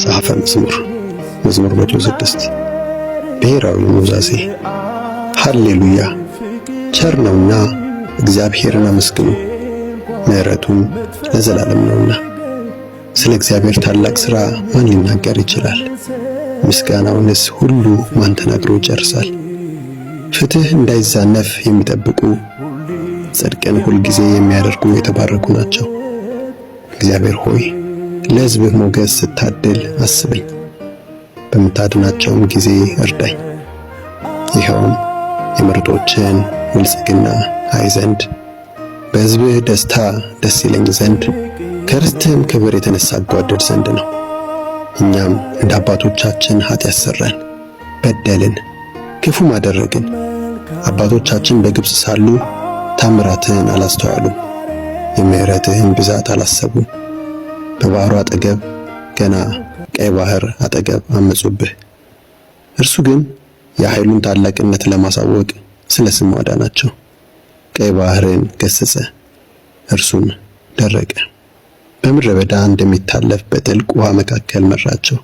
ጸሐፈ መዝሙር 106 ብሔራዊ ኑዛዜ። ሃሌሉያ! ቸር ነውና እግዚአብሔርን አመስግኑ፣ ምሕረቱም ለዘላለም ነውና። ስለ እግዚአብሔር ታላቅ ሥራ ማን ሊናገር ይችላል? ምስጋናውንስ ሁሉ ማን ተናግሮ ይጨርሳል? ፍትሕ እንዳይዛነፍ የሚጠብቁ ጽድቅን ሁልጊዜ የሚያደርጉ የተባረኩ ናቸው። እግዚአብሔር ሆይ ለሕዝብህ ሞገስ ስታድል አስበኝ፣ በምታድናቸውም ጊዜ እርዳኝ። ይኸውም የምርጦችን ብልጽግና አይ ዘንድ በሕዝብህ ደስታ ደስ ይለኝ ዘንድ ከርስትህም ክብር የተነሣ እጓደድ ዘንድ ነው። እኛም እንደ አባቶቻችን ኃጢአት ሠራን፣ በደልን፣ ክፉም አደረግን። አባቶቻችን በግብፅ ሳሉ ታምራትህን አላስተዋሉም፣ የምሕረትህን ብዛት አላሰቡም። በባሕሩ አጠገብ ገና ቀይ ባሕር አጠገብ አመጹብህ። እርሱ ግን የኃይሉን ታላቅነት ለማሳወቅ ስለ ስሙ አዳናቸው። ቀይ ባሕርን ገሠጸ፣ እርሱም ደረቀ። በምድረ በዳ እንደሚታለፍ በጥልቅ ውኃ መካከል መራቸው።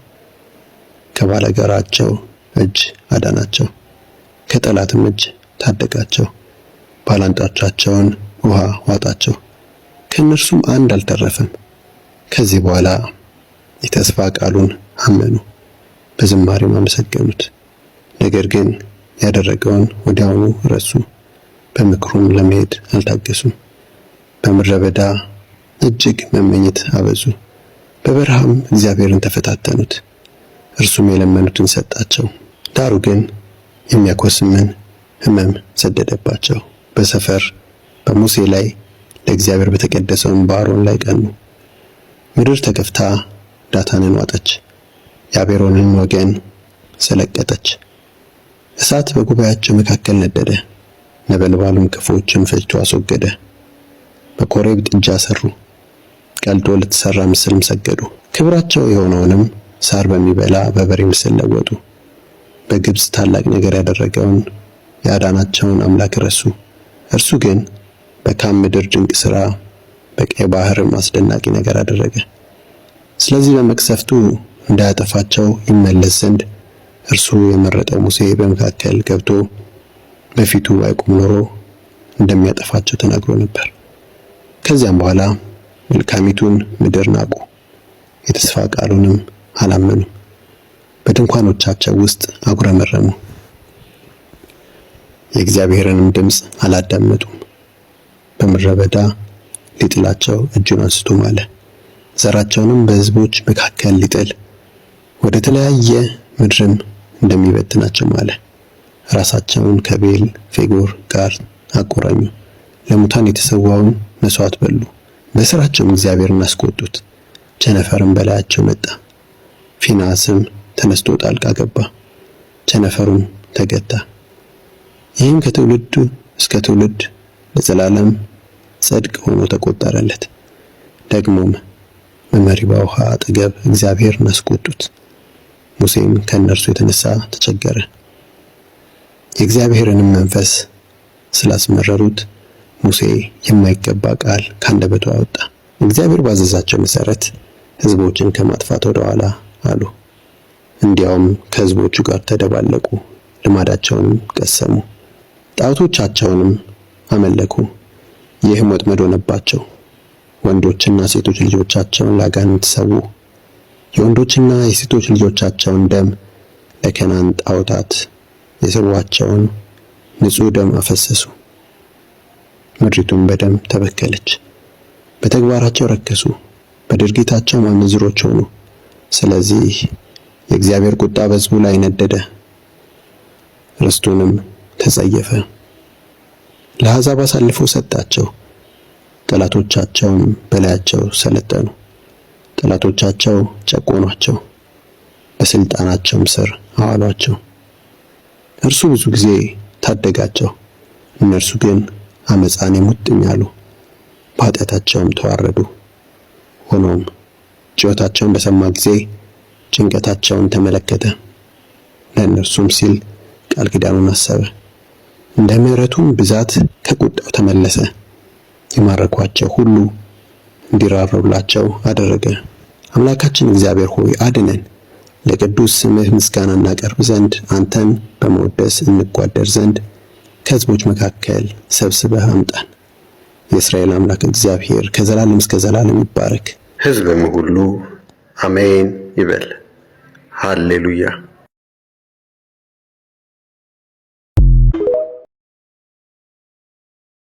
ከባላጋራቸው እጅ አዳናቸው፣ ከጠላትም እጅ ታደጋቸው። ባላንጣዎቻቸውን ውኃ ዋጣቸው፣ ከእነርሱም አንድ አልተረፈም። ከዚህ በኋላ የተስፋ ቃሉን አመኑ፣ በዝማሬም አመሰገኑት። ነገር ግን ያደረገውን ወዲያውኑ ረሱ፣ በምክሩም ለመሄድ አልታገሱም። በምድረ በዳ እጅግ መመኘት አበዙ፣ በበረሃም እግዚአብሔርን ተፈታተኑት። እርሱም የለመኑትን ሰጣቸው። ዳሩ ግን የሚያኮስምን ሕመም ሰደደባቸው። በሰፈር በሙሴ ላይ ለእግዚአብሔር በተቀደሰውን በአሮን ላይ ቀኑ። ምድር ተከፍታ ዳታንን ዋጠች፣ የአቤሮንን ወገን ሰለቀጠች። እሳት በጉባኤያቸው መካከል ነደደ፣ ነበልባሉም ክፉዎችን ፈጅቶ አስወገደ። በኮሬብ ጥጃ ሰሩ፣ ቀልጦ ለተሰራ ምስልም ሰገዱ። ክብራቸው የሆነውንም ሳር በሚበላ በበሬ ምስል ለወጡ። በግብፅ ታላቅ ነገር ያደረገውን ያዳናቸውን አምላክ ረሱ። እርሱ ግን በካም ምድር ድንቅ ሥራ፣ በቀይ ባሕርም አስደናቂ ነገር አደረገ። ስለዚህ በመቅሰፍቱ እንዳያጠፋቸው ይመለስ ዘንድ እርሱ የመረጠው ሙሴ በመካከል ገብቶ በፊቱ አይቆም ኖሮ እንደሚያጠፋቸው ተናግሮ ነበር። ከዚያም በኋላ መልካሚቱን ምድር ናቁ፣ የተስፋ ቃሉንም አላመኑም። በድንኳኖቻቸው ውስጥ አጉረመረሙ፣ የእግዚአብሔርንም ድምፅ አላዳመጡም። በምድረ በዳ ሊጥላቸው እጁን አንስቶ ማለ፣ ዘራቸውንም በሕዝቦች መካከል ሊጥል ወደ ተለያየ ምድርም እንደሚበትናቸው ማለ። ራሳቸውን ከቤል ፌጎር ጋር አቆራኙ፣ ለሙታን የተሰዋውን መሥዋዕት በሉ። በሥራቸውም እግዚአብሔርን አስቆጡት። ቸነፈርም በላያቸው መጣ፣ ፊንሐስም ተነስቶ ጣልቃ ገባ፣ ቸነፈሩም ተገታ። ይህም ከትውልድ እስከ ትውልድ ለዘላለም ጽድቅ ሆኖ ተቆጠረለት። ደግሞም በመሪባ ውኃ አጠገብ እግዚአብሔርን አስቆጡት። ሙሴም ከእነርሱ የተነሣ ተቸገረ፣ የእግዚአብሔርንም መንፈስ ስላስመረሩት ሙሴ የማይገባ ቃል ካንደበቱ አወጣ። እግዚአብሔር ባዘዛቸው መሠረት ሕዝቦችን ከማጥፋት ወደ ኋላ አሉ። እንዲያውም ከሕዝቦቹ ጋር ተደባለቁ፣ ልማዳቸውንም ቀሰሙ፣ ጣዖቶቻቸውንም አመለኩ። ይህም ወጥመድ ሆነባቸው። ወንዶችና ሴቶች ልጆቻቸውን ለአጋንንት ሰዉ፣ የወንዶችና የሴቶች ልጆቻቸውን ደም ለከናን ጣዖታት የሰዋቸውን ንጹሕ ደም አፈሰሱ። ምድሪቱም በደም ተበከለች። በተግባራቸው ረከሱ፣ በድርጊታቸው አመንዝሮች ሆኑ። ስለዚህ የእግዚአብሔር ቁጣ በሕዝቡ ላይ ነደደ፣ ርስቱንም ተጸየፈ። ለአሕዛብ አሳልፎ ሰጣቸው፣ ጠላቶቻቸውም በላያቸው ሰለጠኑ። ጠላቶቻቸው ጨቆኗቸው፣ በሥልጣናቸውም ስር አዋሏቸው። እርሱ ብዙ ጊዜ ታደጋቸው፣ እነርሱ ግን ዓመፃን የሙጥኝ አሉ፣ በኃጢአታቸውም ተዋረዱ። ሆኖም ጩኸታቸውን በሰማ ጊዜ ጭንቀታቸውን ተመለከተ፣ ለእነርሱም ሲል ቃል ኪዳኑን አሰበ። እንደ ምሕረቱም ብዛት ከቁጣው ተመለሰ፣ የማረኳቸው ሁሉ እንዲራሩላቸው አደረገ። አምላካችን እግዚአብሔር ሆይ አድነን። ለቅዱስ ስምህ ምስጋና እናቀርብ ዘንድ አንተን በመወደስ እንጓደር ዘንድ ከሕዝቦች መካከል ሰብስበህ አምጣን። የእስራኤል አምላክ እግዚአብሔር ከዘላለም እስከ ዘላለም ይባረክ። ሕዝብም ሁሉ አሜን ይበል። ሃሌሉያ